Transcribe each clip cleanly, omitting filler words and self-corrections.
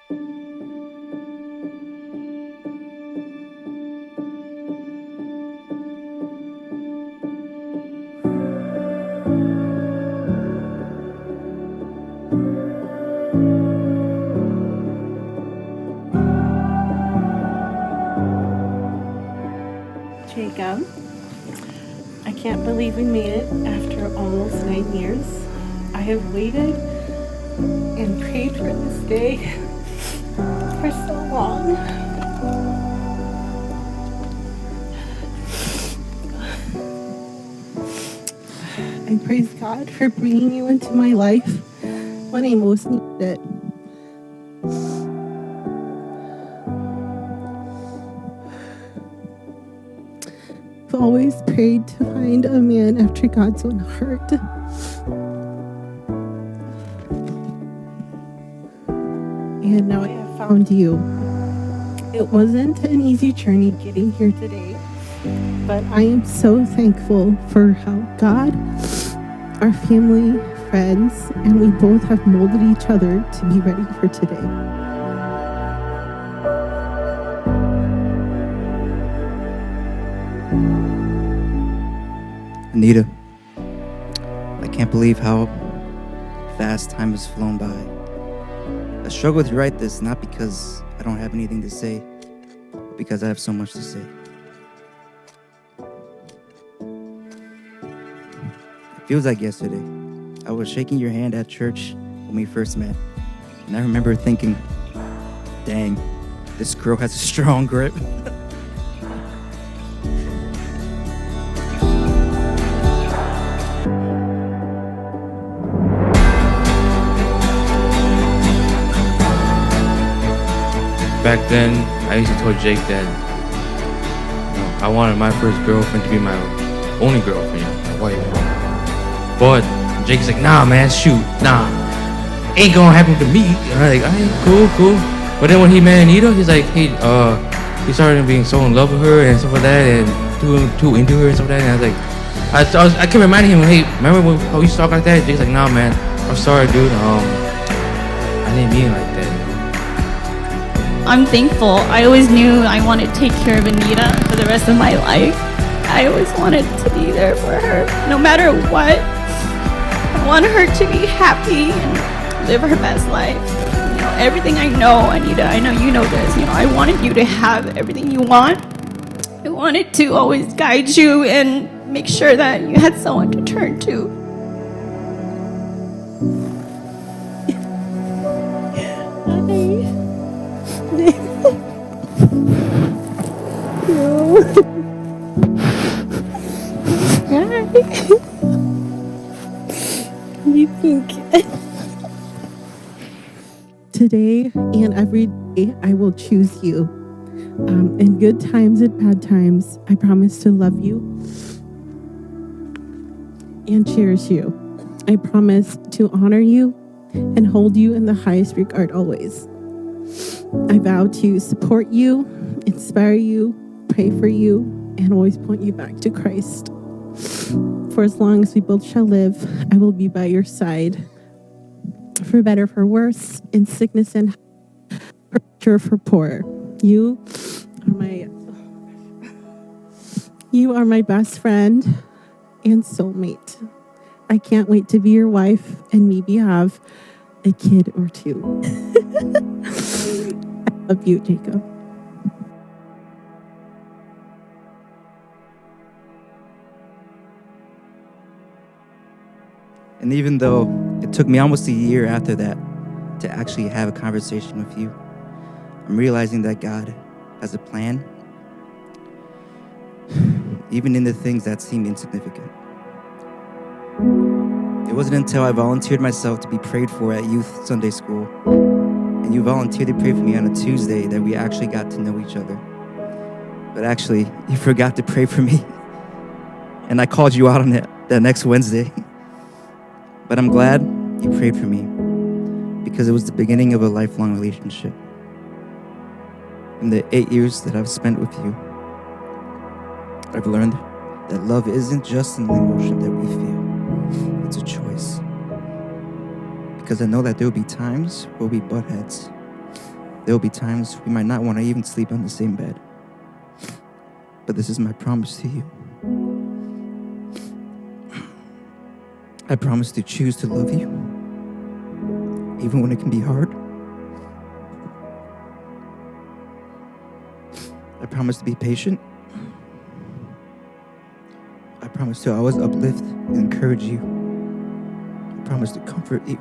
Jacob, I can't believe we made it after almost 9 years. I have waited and prayed for this day for so long. I praise God for bringing you into my life when I most needed it. I've always prayed to find a man after God's own heart. And now I have found you. It wasn't an easy journey getting here today, but I am so thankful for how God, our family, friends, and we both have molded each other to be ready for today. Anita, I can't believe how fast time has flown by. I struggle to write this not because I don't have anything to say, but because I have so much to say. It feels like yesterday. I was shaking your hand at church when we first met, and I remember thinking, dang, this girl has a strong grip. Back then, I used to tell Jake that I wanted my first girlfriend to be my only girlfriend, my wife. But Jake's like, nah, man, shoot, nah, ain't gonna happen to me. And I'm like, alright, cool. But then when he met Anita, he's like, hey, he started being so in love with her and stuff like that, and too into her and stuff like that. And I kept reminding him, hey, remember how you used to talk like that? Jake's like, nah, man, I'm sorry, dude. I didn't mean it like that. I'm thankful. I always knew I wanted to take care of Anita for the rest of my life. I always wanted to be there for her, no matter what. I want her to be happy and live her best life. You know, everything I know, Anita, I know you know this. You know, I wanted you to have everything you want. I wanted to always guide you and make sure that you had someone to turn to. You think today and every day I will choose you. In good times and bad times, I promise to love you and cherish you. I promise to honor you and hold you in the highest regard always. I vow to support you, inspire you, pray for you, and always point you back to Christ. For as long as we both shall live, I will be by your side, for better, for worse, in sickness and for richer, for poorer. You are my best friend and soulmate. I can't wait to be your wife and maybe have a kid or two. I love you, Jacob. And even though it took me almost a year after that to actually have a conversation with you, I'm realizing that God has a plan, even in the things that seem insignificant. It wasn't until I volunteered myself to be prayed for at youth Sunday school, and you volunteered to pray for me on a Tuesday, that we actually got to know each other. But actually, you forgot to pray for me, and I called you out on it that next Wednesday. But I'm glad you prayed for me, because it was the beginning of a lifelong relationship. In the 8 years that I've spent with you, I've learned that love isn't just an emotion that we feel, it's a choice. Because I know that there will be times where we butt heads, There will be times we might not want to even sleep on the same bed. But this is my promise to you. I promise to choose to love you, even when it can be hard. I promise to be patient. I promise to always uplift and encourage you. I promise to comfort you.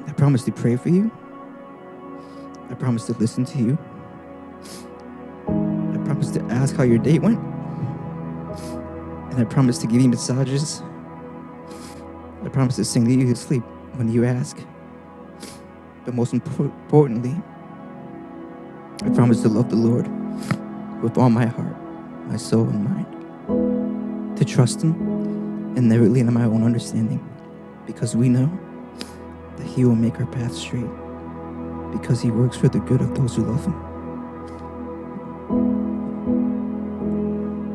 I promise to pray for you. I promise to listen to you. I promise to ask how your date went. And I promise to give you massages. I promise to sing to you to sleep when you ask. But most importantly, I promise to love the Lord with all my heart, my soul, and mind. To trust Him and never lean on my own understanding, because we know that He will make our path straight, because He works for the good of those who love Him.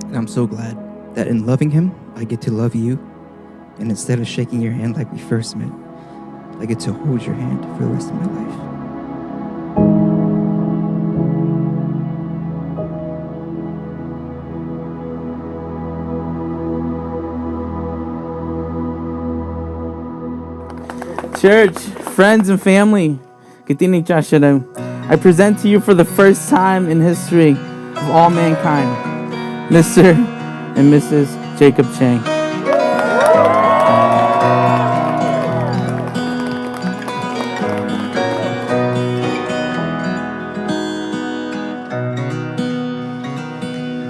And I'm so glad that in loving Him, I get to love you, and instead of shaking your hand like we first met, I get to hold your hand for the rest of my life. Church, friends, and family, I present to you for the first time in history of all mankind, Mr. and Mrs. Jacob Chang.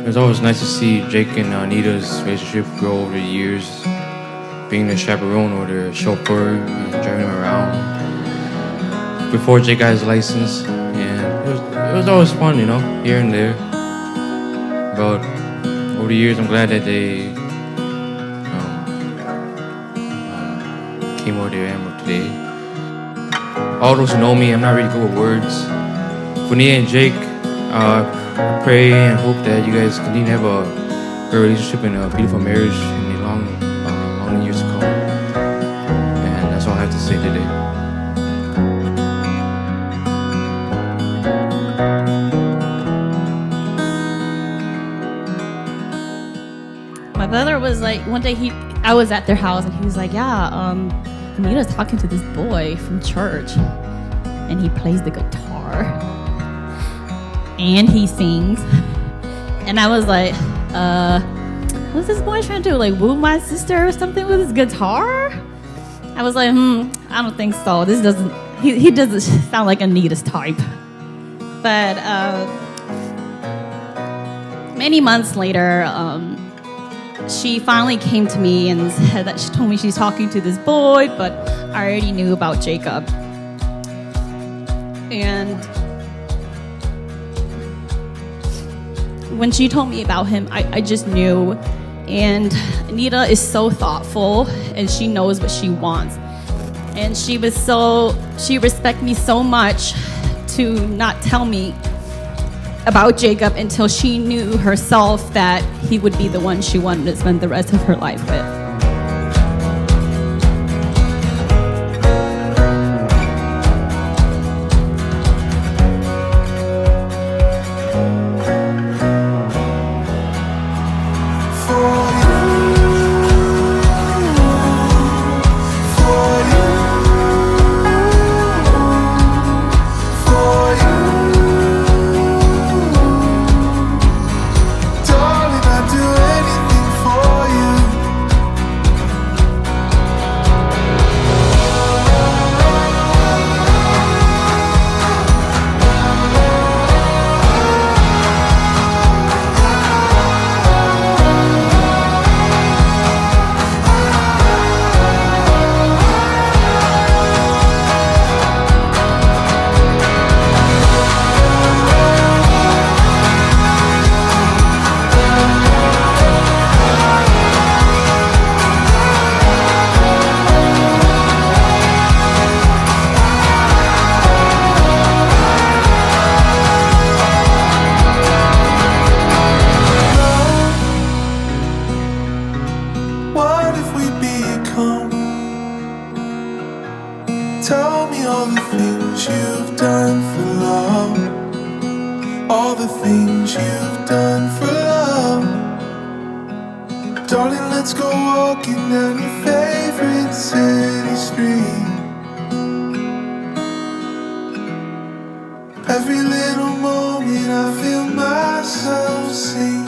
It was always nice to see Jake and Anita's relationship grow over the years, being their chaperone or their chauffeur, driving them around. Before Jake got his license, and it was always fun, here and there. But over the years, I'm glad that they came where they are today. All those who know me, I'm not really good with words. For Nia and Jake, I pray and hope that you guys continue to have a great relationship and a beautiful marriage in the long years to come. And that's all I have to say today. My brother was like, one day I was at their house and he was like, yeah, Anita's talking to this boy from church and he plays the guitar and he sings. And I was like, what's this boy trying to do? Like woo my sister or something with his guitar? I was like, I don't think so. He doesn't sound like Anita's type. But many months later, she finally came to me and said that she told me she's talking to this boy, but I already knew about Jacob. And when she told me about him, I just knew. And Anita is so thoughtful and she knows what she wants. And she respects me so much to not tell me about Jacob until she knew herself that he would be the one she wanted to spend the rest of her life with. Tell me all the things things you've done for love, all the things you've done for love. Darling, let's go walking down your favorite city street. Every little moment I feel myself sing.